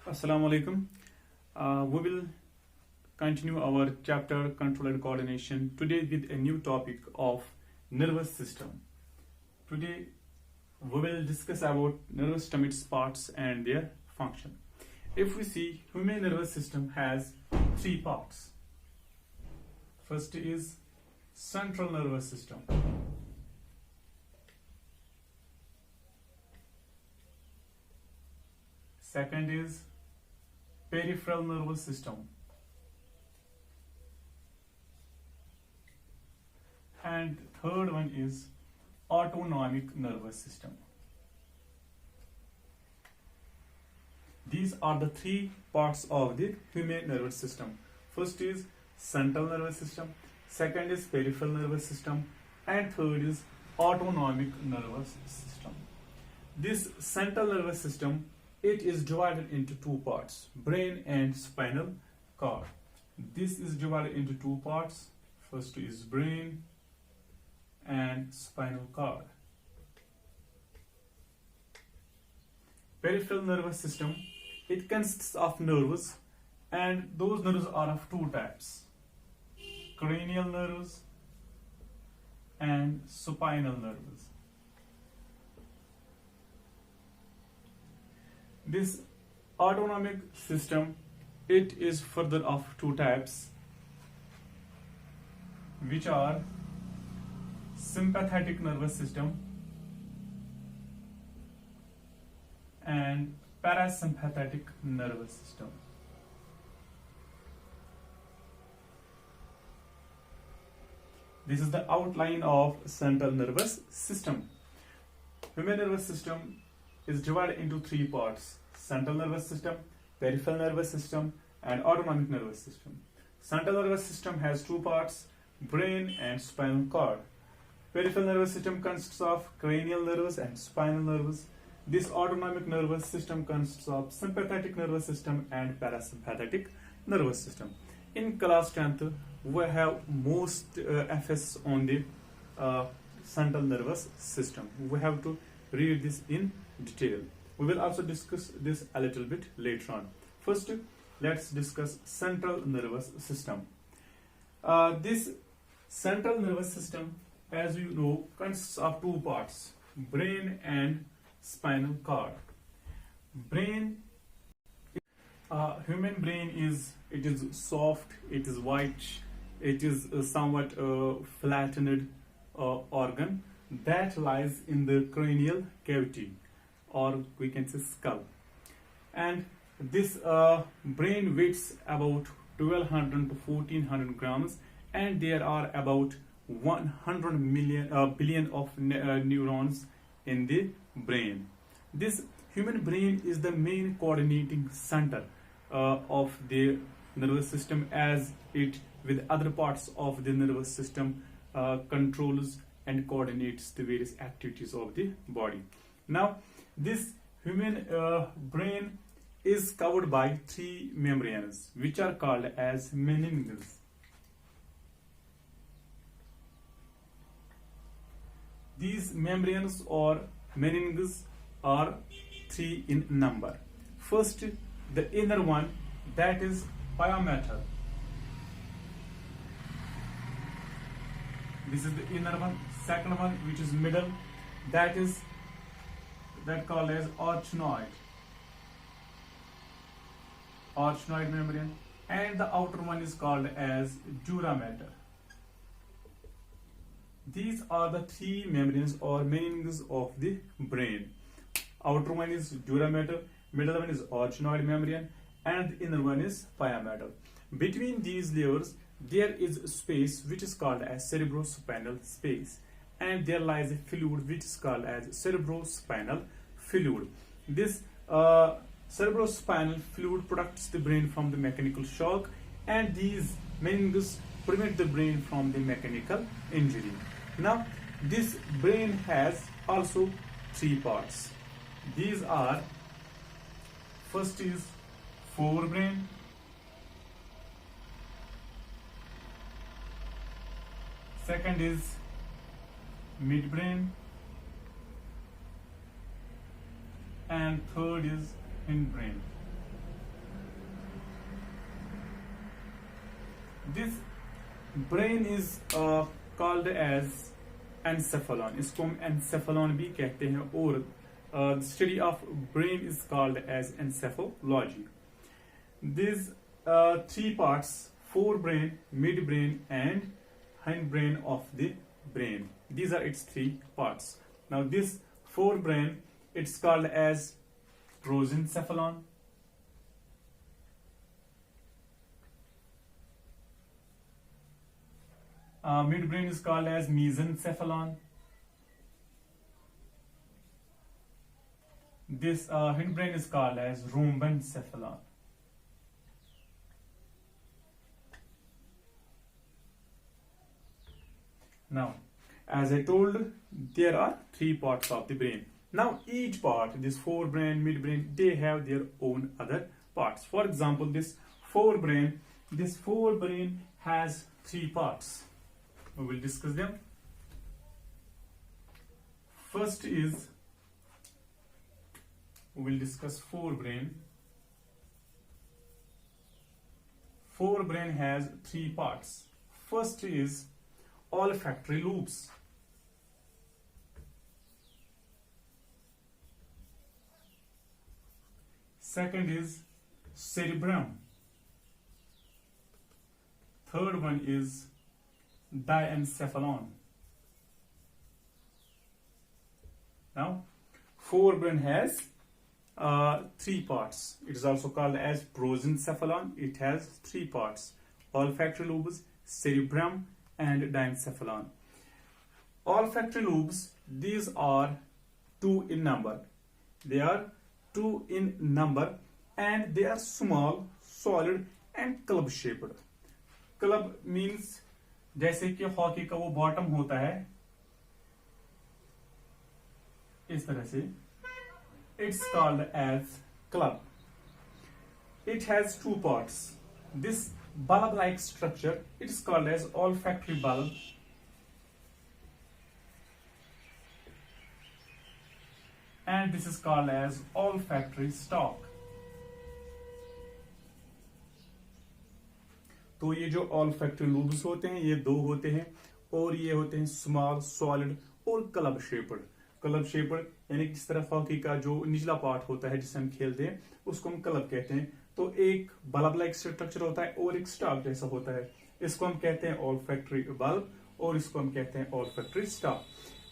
Assalamu alaikum. We will continue our chapter control and coordination today with a new topic of nervous system. Today we will discuss about nervous system, its parts and their function. If we see, human nervous system has three parts. First is central nervous system. Second is peripheral nervous system. And third one is autonomic nervous system. These are the three parts of the human nervous system. First is central nervous system, second is peripheral nervous system, and third is autonomic nervous system. This central nervous system, it is divided into two parts, brain and spinal cord. This is divided into two parts. First is brain and spinal cord. Peripheral nervous system, it consists of nerves, and those nerves are of two types: cranial nerves and spinal nerves. This autonomic system, it is further of two types, which are sympathetic nervous system and parasympathetic nervous system. This is the outline of central nervous system. Human nervous system is divided into three parts: central nervous system, peripheral nervous system, and autonomic nervous system. Central nervous system has two parts: brain and spinal cord. Peripheral nervous system consists of cranial nerves and spinal nerves. This autonomic nervous system consists of sympathetic nervous system and parasympathetic nervous system. In class 10th, we have most emphasis on the central nervous system. We have to read this in detail. We will also discuss this a little bit later on. First, let's discuss central nervous system. This central nervous system, as you know, consists of two parts: brain and spinal cord. Brain, human brain is soft, it is white, it is somewhat flattened organ that lies in the cranial cavity, or we can say skull. And this brain weighs about 1200 to 1400 grams, and there are about 100 billion of neurons in the brain. This human brain is the main coordinating center of the nervous system, as it, with other parts of the nervous system, controls and coordinates the various activities of the body. Now, this human brain is covered by three membranes, which are called as meninges. These membranes or meninges are three in number. First, the inner one, that is pia mater. This is the inner one. Second one, which is middle, that called as arachnoid membrane, and the outer one is called as dura mater. These are the three membranes or meninges of the brain. Outer one is dura mater, middle one is arachnoid membrane, and the inner one is pia mater. Between these layers, there is a space which is called as cerebrospinal space, and there lies a fluid which is called as cerebrospinal fluid. This cerebrospinal fluid protects the brain from the mechanical shock, and these meninges prevent the brain from the mechanical injury. Now, this brain has also three parts. These are: first is forebrain, second is midbrain, and third is hindbrain. This brain is called as encephalon. इसको हम encephalon भी कहते हैं और the study of brain is called as encephalology. These three parts, forebrain, midbrain and hindbrain of the brain. These are its three parts. Now this forebrain, it's called as prosencephalon. Midbrain is called as mesencephalon. This hindbrain is called as rhombencephalon. Now, as I told, there are three parts of the brain. Now, each part, this forebrain, midbrain, they have their own other parts. For example, this forebrain has three parts. We will discuss them. First is, we will discuss forebrain. Forebrain has three parts. First is olfactory lobes. Second is cerebrum. Third one is diencephalon. Now, forebrain has three parts. It is also called as prosencephalon. It has three parts: olfactory lobes, cerebrum, and diencephalon. Olfactory lobes, these are two in number. They are two in number and they are small, solid and club shaped. Club means जैसे कि hockey का वो bottom होता है इस तरह से, it's called as club. It has two parts. This bulb-like structure, it is called as olfactory bulb, and this is called as olfactory stalk. तो ये जो olfactory lobes होते हैं ये दो होते हैं और ये होते हैं small, solid और club shaped. क्लब शेपर्ड यानी किस तरह हॉकी का जो निचला पार्ट होता है जिसे हम खेलते हैं उसको हम क्लब कहते हैं. तो एक बल्ब लाइक स्ट्रक्चर होता है और एक स्टॉक जैसा होता है, इसको हम कहते हैं olfactory बल्ब और इसको हम कहते हैं olfactory stalk.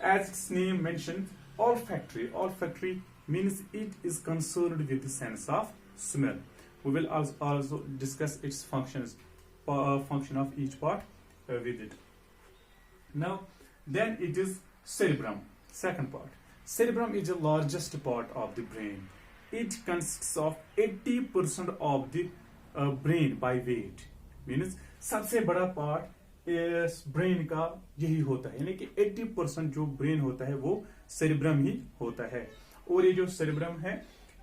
As its name mentioned, olfactory means it is concerned with the sense of smell. We will also discuss its functions, function of each part with it. Now, then it is cerebrum. Second part. Cerebrum is the largest part of the brain. It consists of 80% of the brain by weight. Means सबसे बड़ा part इस brain का यही होता है, यानी कि 80% जो ब्रेन होता है वो सेरिब्रम ही होता है. और ये जो सेरिब्रम है,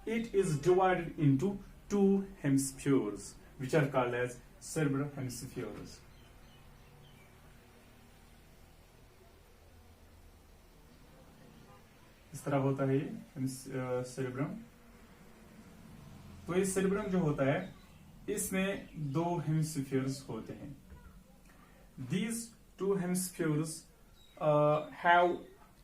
it is divided into two hemispheres which are called as cerebral hemispheres. इस तरह होता है ये सेरिब्रम. तो ये सेरिब्रम जो होता है इसमें दो हेमिस्फीयर्स होते हैं. These two hemispheres have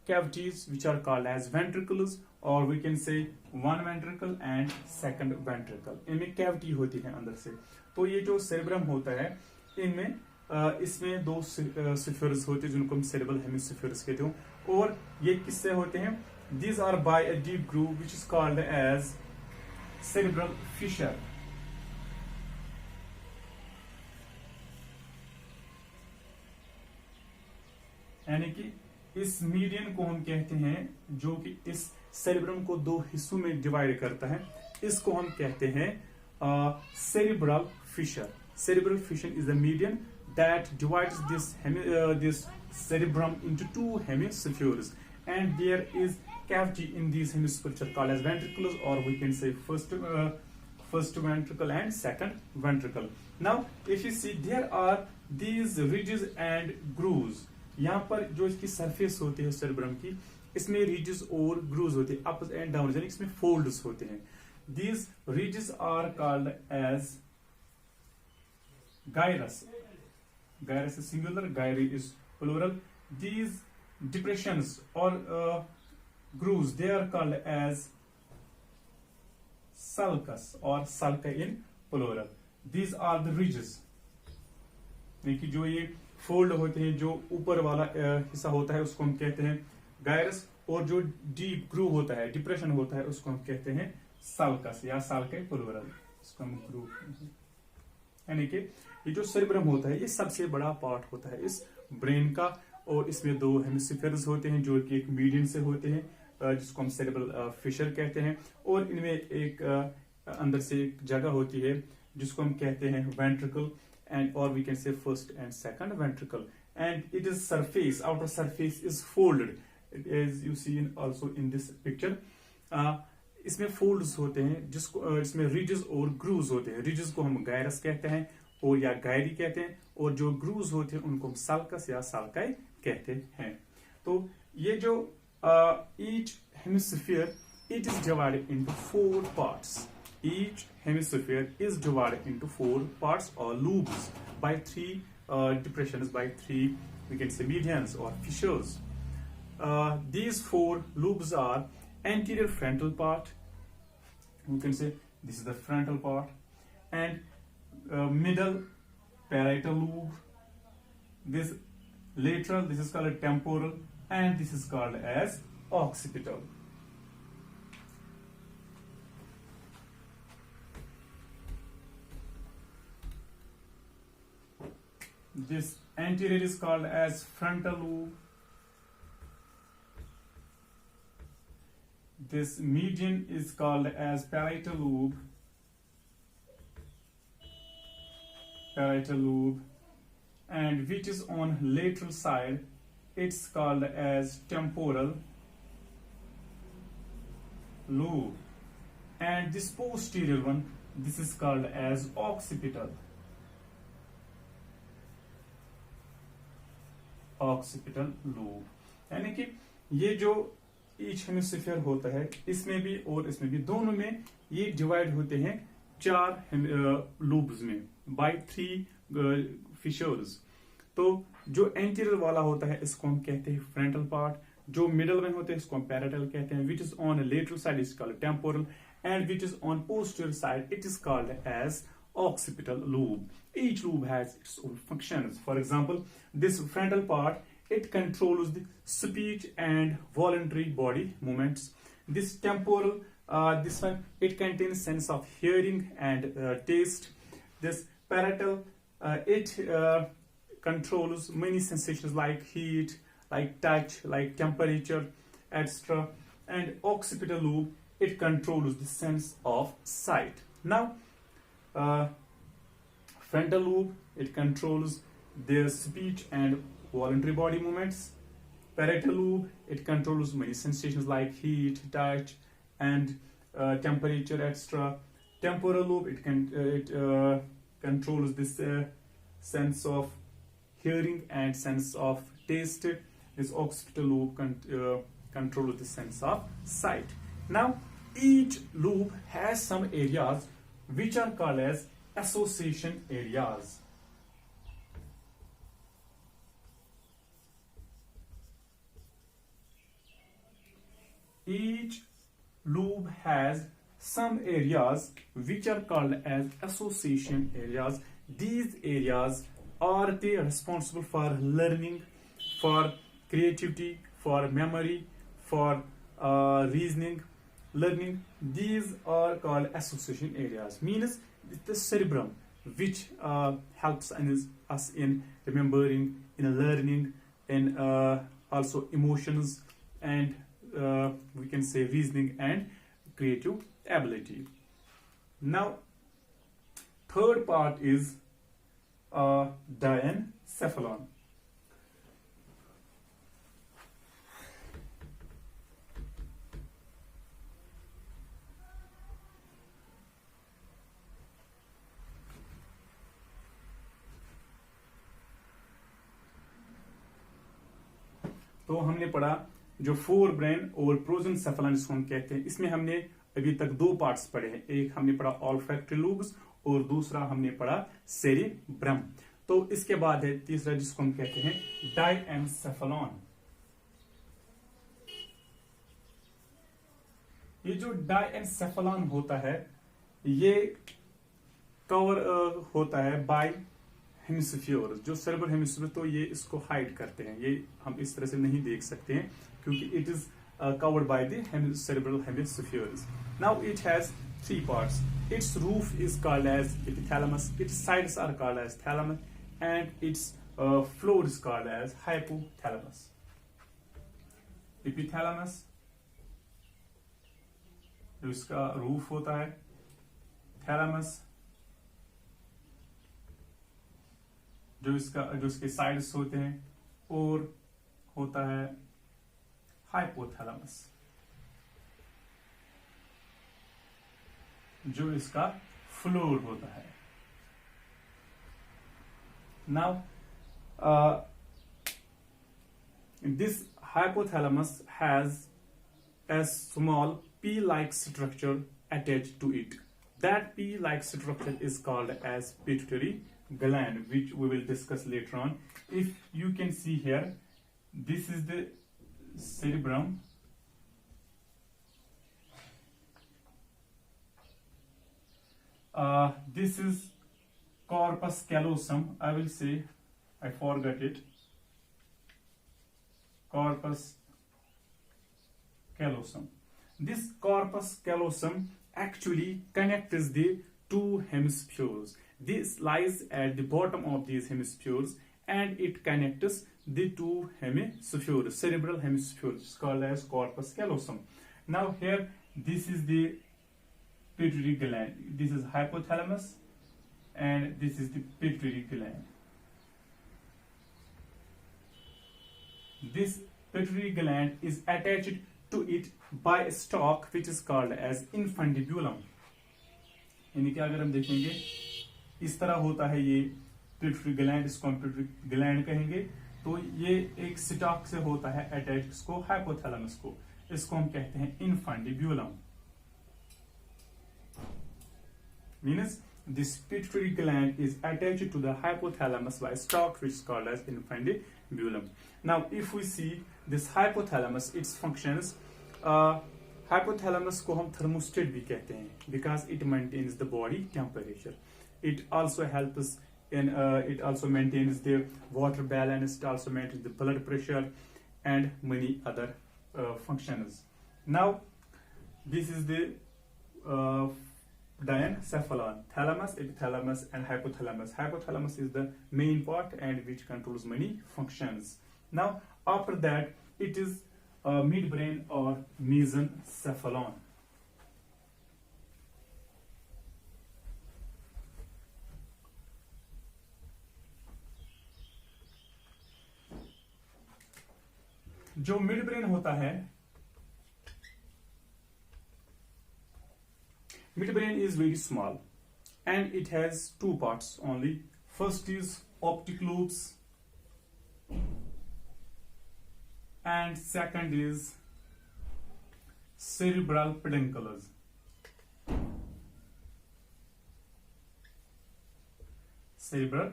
cavities which are called as ventricles, or we can say one ventricle and second ventricle. इनमें कैविटी होती है अंदर से. तो ये जो सेरिब्रम होता है इनमें इसमें दो स्फीयर्स होते हैं जिनको हम सेरिब्रल हेमिस्फीयर्स कहते हैं. और ये किससे होते हैं? These are by a deep groove which is called as cerebral fissure. यानी कि इस मीडियन को हम कहते हैं जो कि इस सेरिब्रम को दो हिस्सों में डिवाइड करता है, इसको हम कहते हैं cerebral fissure. Cerebral fissure is the median that divides this cerebrum into two hemispheres, and there is cavity in these hemispheres called as ventricles, or we can say first ventricle and second ventricle. Now, if you see, there are these ridges and grooves. यहाँ पर जो इसकी surface होती है cerebrum की, इसमें ridges और grooves होते हैं, अप एंड डाउन, यानी इसमें folds होते हैं. These ridges are called as gyrus. Gyrus is singular, gyri is plural. These depressions or grooves, they are called as sulcus or sulci in plural. These are the ridges. देखिए जो ये fold होते हैं, जो ऊपर वाला हिस्सा होता है उसको हम कहते हैं गायरस, और जो डीप ग्रूव होता है, डिप्रेशन होता है, उसको हम कहते हैं सल्कस या सल्काई प्लूरल, इसको हम ग्रूव। यानी कि ये जो सेरिब्रम होता है ये सबसे बड़ा पार्ट होता है इस ब्रेन का, और इसमें दो हेमिस्फीयर्स होते हैं जो कि एक मीडियन से होते हैं जिसको हम सेरेब्रल फिशर कहते हैं, और इनमें एक अंदर से एक जगह होती है जिसको हम कहते हैं ventricle, and or we can say first and second ventricle, and it is surface, outer surface is folded, as you see also in this picture. इसमें फोल्ड्स होते हैं जिसको इसमें रिजेस और ग्रूव्स होते हैं। रिजेस को हम गायरस कहते हैं और या गायरी कहते हैं, और जो ग्रूव्स होते हैं उनको हम सल्कस या सल्काई कहते हैं। तो ये जो each hemisphere, it is divided into 4 parts. Each hemisphere is divided into 4 parts or loops by 3 depressions, by 3 we can say medians or fissures. These 4 loops are anterior frontal part, you can say this is the frontal part, and middle parietal lobe, this lateral, this is called temporal, and this is called as occipital. This anterior is called as frontal lobe. This median is called as parietal lobe. Parietal lobe. And which is on lateral side, it's called as temporal lobe. And this posterior one, this is called as occipital. Occipital lube. यानी कि ये जो each hemisphere होता है इसमें भी और इसमें भी, दोनों में ये डिवाइड होते हैं 4 लूब्स में बाय 3 फिशर्स। तो जो एंटीरियर वाला होता है इसको हम कहते हैं फ्रंटल पार्ट, जो मिडल में होते हैं इसको हम पैराइटल कहते हैं, which is on lateral side is called temporal, and which is on posterior side it is called as occipital lobe. Each lobe has its own functions. For example, this frontal part, it controls the speech and voluntary body movements. This temporal, this one, it contains sense of hearing and taste. This parietal, it controls many sensations like heat, like touch, like temperature, etc. And occipital lobe, it controls the sense of sight. Now, frontal lobe, it controls their speech and voluntary body movements. Parietal lobe, it controls many sensations like heat, touch, and temperature, etc. Temporal lobe, it controls this sense of hearing and sense of taste. This occipital lobe controls the sense of sight. Now, each lobe has some areas which are called as association areas. Each lobe has some areas which are called as association areas. These areas are they responsible for learning, for creativity, for memory, for reasoning, learning. These are called association areas. Means the cerebrum which helps us in remembering, in learning, in also emotions, and we can say reasoning and creative ability. Now, third part is diencephalon. तो हमने पढ़ा जो fore brain और प्रोजेंसेफेलॉन जिसको हम कहते हैं, इसमें हमने अभी तक 2 पार्ट्स पढ़े हैं। एक हमने पढ़ा ऑल्फैक्टरी लूब्स और दूसरा हमने पढ़ा सेरिब्रम। तो इसके बाद है तीसरा जिसको हम कहते हैं डाइएनसेफेलॉन। ये जो डाइएनसेफेलॉन होता है ये कवर होता है बाय हेमिस्फीयर, जो सेरेब्रल हेमिस्फीयर, तो ये इसको हाइड करते हैं, ये हम इस तरह से नहीं देख सकते हैं क्योंकि it is covered by the cerebral hemispheres. Now it has three parts. Its roof is called as epithalamus, its sides are called as thalamus, and its floor is called as hypothalamus. Epithalamus जो इसका roof होता है, thalamus जो इसके sides होते हैं, और होता है हाइपोथैलेमस जो इसका फ्लोर होता है। Now this hypothalamus has a small pea-like structure attached to it. That pea-like structure is called as pituitary gland, which we will discuss later on. If you can see here, this is the cerebrum, this is corpus callosum. I will say, I forgot it. Corpus callosum. This corpus callosum actually connects the two hemispheres. This lies at the bottom of these hemispheres and it connects the two hemispheres, cerebral hemispheres, called as corpus callosum. Now here, this is the pituitary gland. This is hypothalamus and this is the pituitary gland. This pituitary gland is attached to it by a stalk which is called as infundibulum. यानी कि अगर हम देखेंगे इस तरह होता है ये पिट्यूटरी ग्लैंड, इसको हम पिट्यूटरी ग्लैंड कहेंगे। तो ये एक स्टॉक से होता है अटैच, इसको हाइपोथैलेमस को, इसको हम कहते हैं infundibulum. Means this pituitary gland is attached to the hypothalamus by a stalk which is called as infundibulum. Now if we see this hypothalamus, its functions, hypothalamus को हम thermostat भी कहते हैं because it maintains the body temperature. It also helps in it also maintains the water balance, it also maintains the blood pressure and many other functions. Now this is the diencephalon, thalamus, epithalamus and hypothalamus. Hypothalamus is the main part and which controls many functions. Now after that it is midbrain or mesencephalon. जो mid brain होता है, mid brain is very small and it has two parts only. First is optic lobes and second is cerebral pedunculus. Cerebral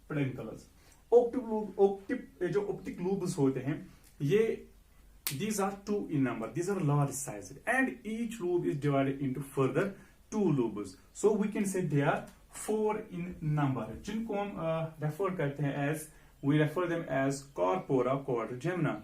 pedunculus. जो optic lobes होते हैं ये these are two in number, these are large sized and each lobe is divided into further two lobes, so we can say they are 4 in number, जिनको हम refer करते हैं as, we refer them as corpora quadrigemina.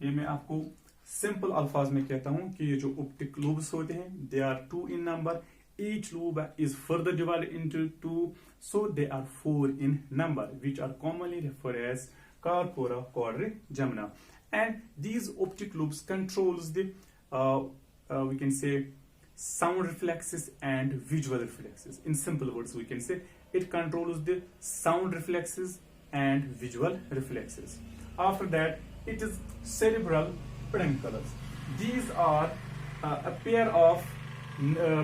ये मैं आपको simple अल्फाज में कहता हूं कि ये जो ऑप्टिक लोब्स होते हैं they are 2 in number. Each lobe is further divided into 2, so they are 4 in number, which are commonly referred as corpora quadrigemina. And these optic lobes controls the, we can say, sound reflexes and visual reflexes. In simple words, we can say it controls the sound reflexes and visual reflexes. After that, it is cerebral pedunculus. These are a pair of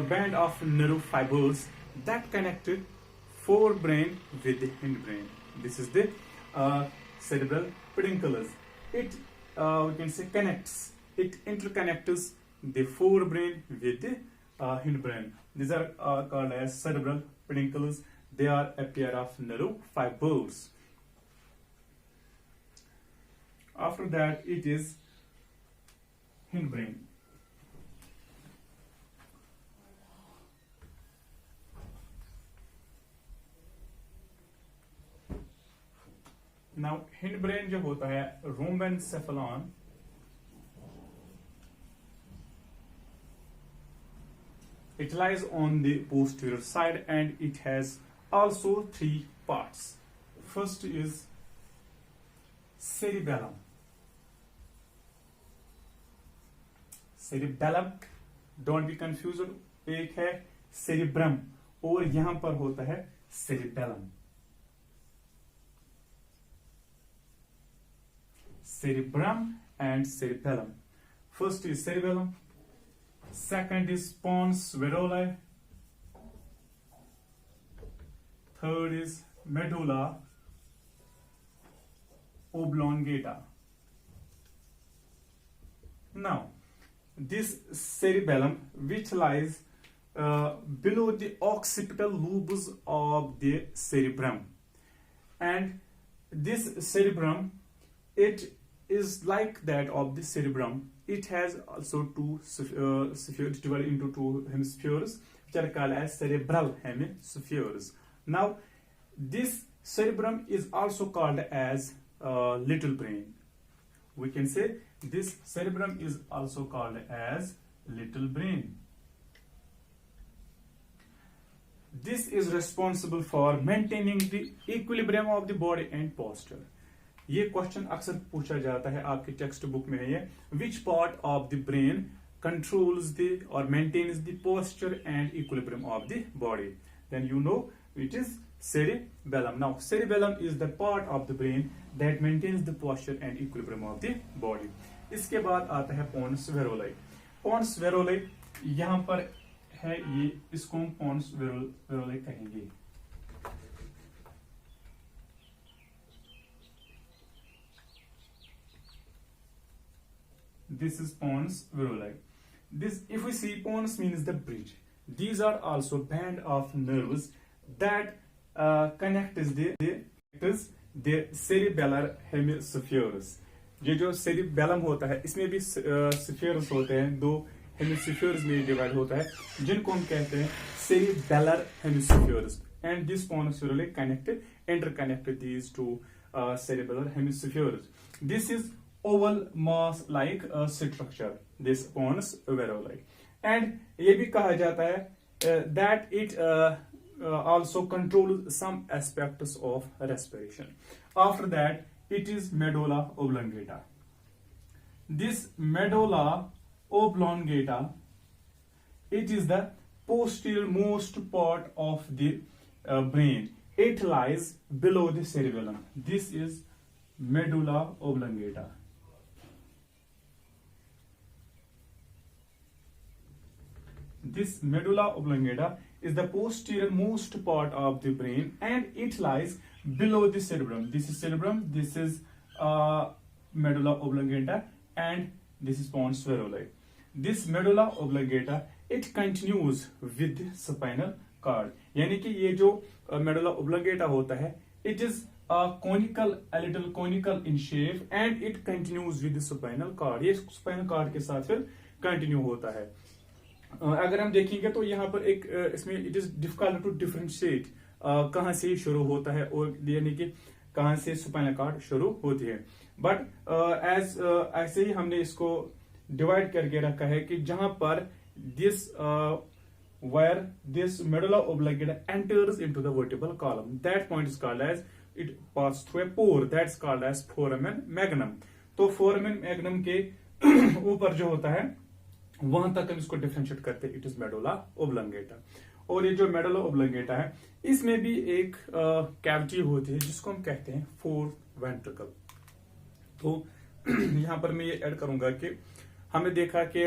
band of nerve fibers that connected forebrain with the hindbrain. This is the cerebral pedunculus. It we can say connects it interconnects the forebrain with the hindbrain. These are called as cerebral peduncles. They are a pair of narrow fibers. After that, it is hindbrain. Now, hindbrain जो होता है rhombencephalon, it lies on the posterior side and it has also three parts. First is cerebellum. Cerebellum, don't be confused, एक है cerebrum और यहां पर होता है cerebellum. Cerebrum and cerebellum. First is cerebellum. Second is pons varolai. Third is medulla oblongata. Now, this cerebellum, which lies below the occipital lobes of the cerebrum, and this cerebrum, it is like that of the cerebrum. It has also two spheres divided into two hemispheres, which are called as cerebral hemispheres. Now, this cerebrum is also called as little brain. We can say this cerebrum is also called as little brain. This is responsible for maintaining the equilibrium of the body and posture. ये question अक्सर पूछा जाता है, आपके text book में है ये. Which part of the brain controls the or maintains the posture and equilibrium of the body? Then you know it is cerebellum. Now, cerebellum is the part of the brain that maintains the posture and equilibrium of the body. इसके बाद आता है pons varolai. Pons varolai यहाँ पर है, ये इसको हम pons varolai कहेंगे. This is pons varolai. This, if we see, pons means the bridge. These are also band of nerves that connects the cerebellar hemispheres. ये जो cerebellum होता है, इसमें भी spheres होते हैं, दो hemispheres में डिवाइड होता है, जिनको हम कहते हैं cerebellar hemispheres. And this pons varolai interconnect these two cerebellar hemispheres. This is oval mass like structure, this pons varolai. And ये भी कहा जाता है that it also controls some aspects of respiration. After that, it is medulla oblongata. This medulla oblongata, it is the posterior most part of the brain. It lies below the cerebellum. This is medulla oblongata. This medulla oblongata is the posterior most part of the brain and it lies below the cerebrum. This is cerebrum, this is medulla oblongata, and this is pons varolai. This medulla oblongata, it continues with the spinal cord. यानी कि ये जो medulla oblongata होता है, it is conical, a little conical in shape and it continues with the spinal cord. ये spinal cord के साथ फिर continue होता है. अगर हम देखेंगे तो यहाँ पर एक इसमें it is difficult to differentiate कहाँ से शुरू होता है और यानी कि कहाँ से स्पाइनल कॉर्ड शुरू होती है. बट एज ऐसे ही हमने इसको डिवाइड करके रखा है कि जहां पर this where this medulla oblongata enters into the vertebral column, that point is called as, it passes through a pore, that's called as foramen magnum. तो foramen magnum के ऊपर जो होता है वहां तक हम इसको डिफरेंशिएट करते हैं, इट इज मेडुला ओब्लंगेटा. और ये जो मेडुला ओब्लंगेटा है, इसमें भी एक कैविटी होती है जिसको हम कहते हैं फोर्थ वेंट्रिकल. तो यहां पर मैं ये ऐड करूंगा कि हमने देखा कि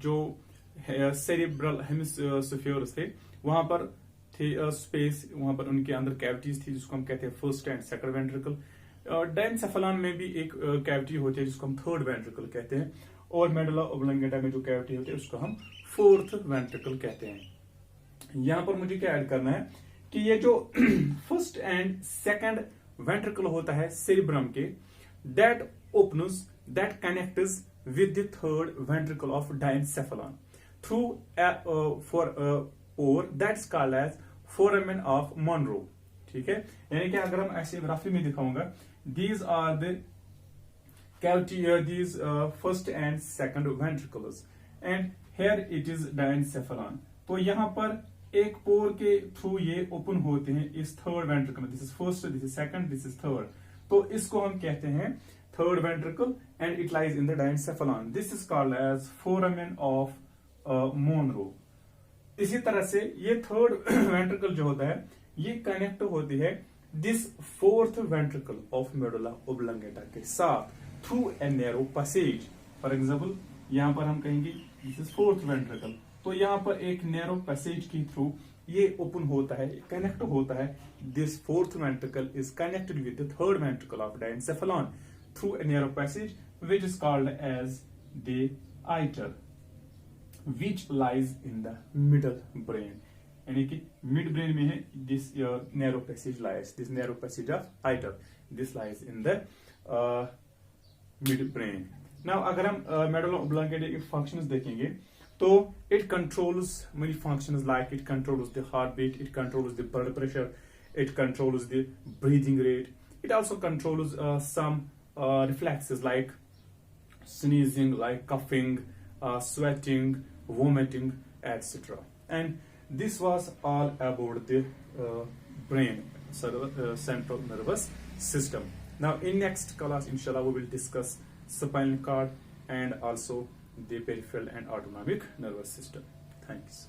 जो सेरिब्रल हेमिस्फीयर्स थे वहां पर थे स्पेस, वहां पर उनके अंदर कैविटीज थी जिसको हम कहते हैं first and second ventricle. Diencephalon में भी एक कैविटी होती है जिसको हम थर्ड वेंट्रिकल कहते हैं. और मेडुला ओब्लंगेटा में जो कैविटी होती है उसको हम फोर्थ वेंट्रिकल कहते हैं। यहां पर मुझे क्या ऐड करना है कि ये जो फर्स्ट एंड सेकंड वेंट्रिकल होता है सेरिब्रम के, that opens that connects with the third ventricle of diencephalon through or that's called as foramen of Monro। ठीक है, यानी कि अगर हम ऐसे रफली में दिखाऊंगा, these are the cavity these first and second ventricles and here it is diencephalon। तो यहाँ पर एक पोर के थ्रू ये ओपन होते हैं इस थर्ड वेंट्रिकल में, this is first, this is second, this is third, तो इसको हम कहते हैं third ventricle and it lies in the diencephalon। This is called as foramen of Monro। इसी तरह से ये थर्ड वेंट्रिकल जो होता है ये कनेक्ट होती है this fourth ventricle of medulla oblongata के साथ through a narrow passage. For example यहाँ पर हम कहेंगे दिस इज फोर्थ वेंट्रिकल, तो यहाँ पर एक नैरो पैसेज के थ्रू ये ओपन होता है, कनेक्ट होता है। This fourth ventricle is connected with the third ventricle of diencephalon through a narrow passage which is called as the iter, which lies in the middle brain। यानी कि mid brain में है this narrow passage lies, this narrow passage of iter, this lies in the mid brain। now अगर हम medulla oblongata के functions देखेंगे तो it controls many functions, like it controls the heartbeat, it controls the blood pressure, it controls the breathing rate, it also controls some reflexes like sneezing, like coughing, sweating, vomiting, etc. And this was all about the brain, central nervous system। now in next class inshallah we will discuss spinal cord and also the peripheral and autonomic nervous system। thanks।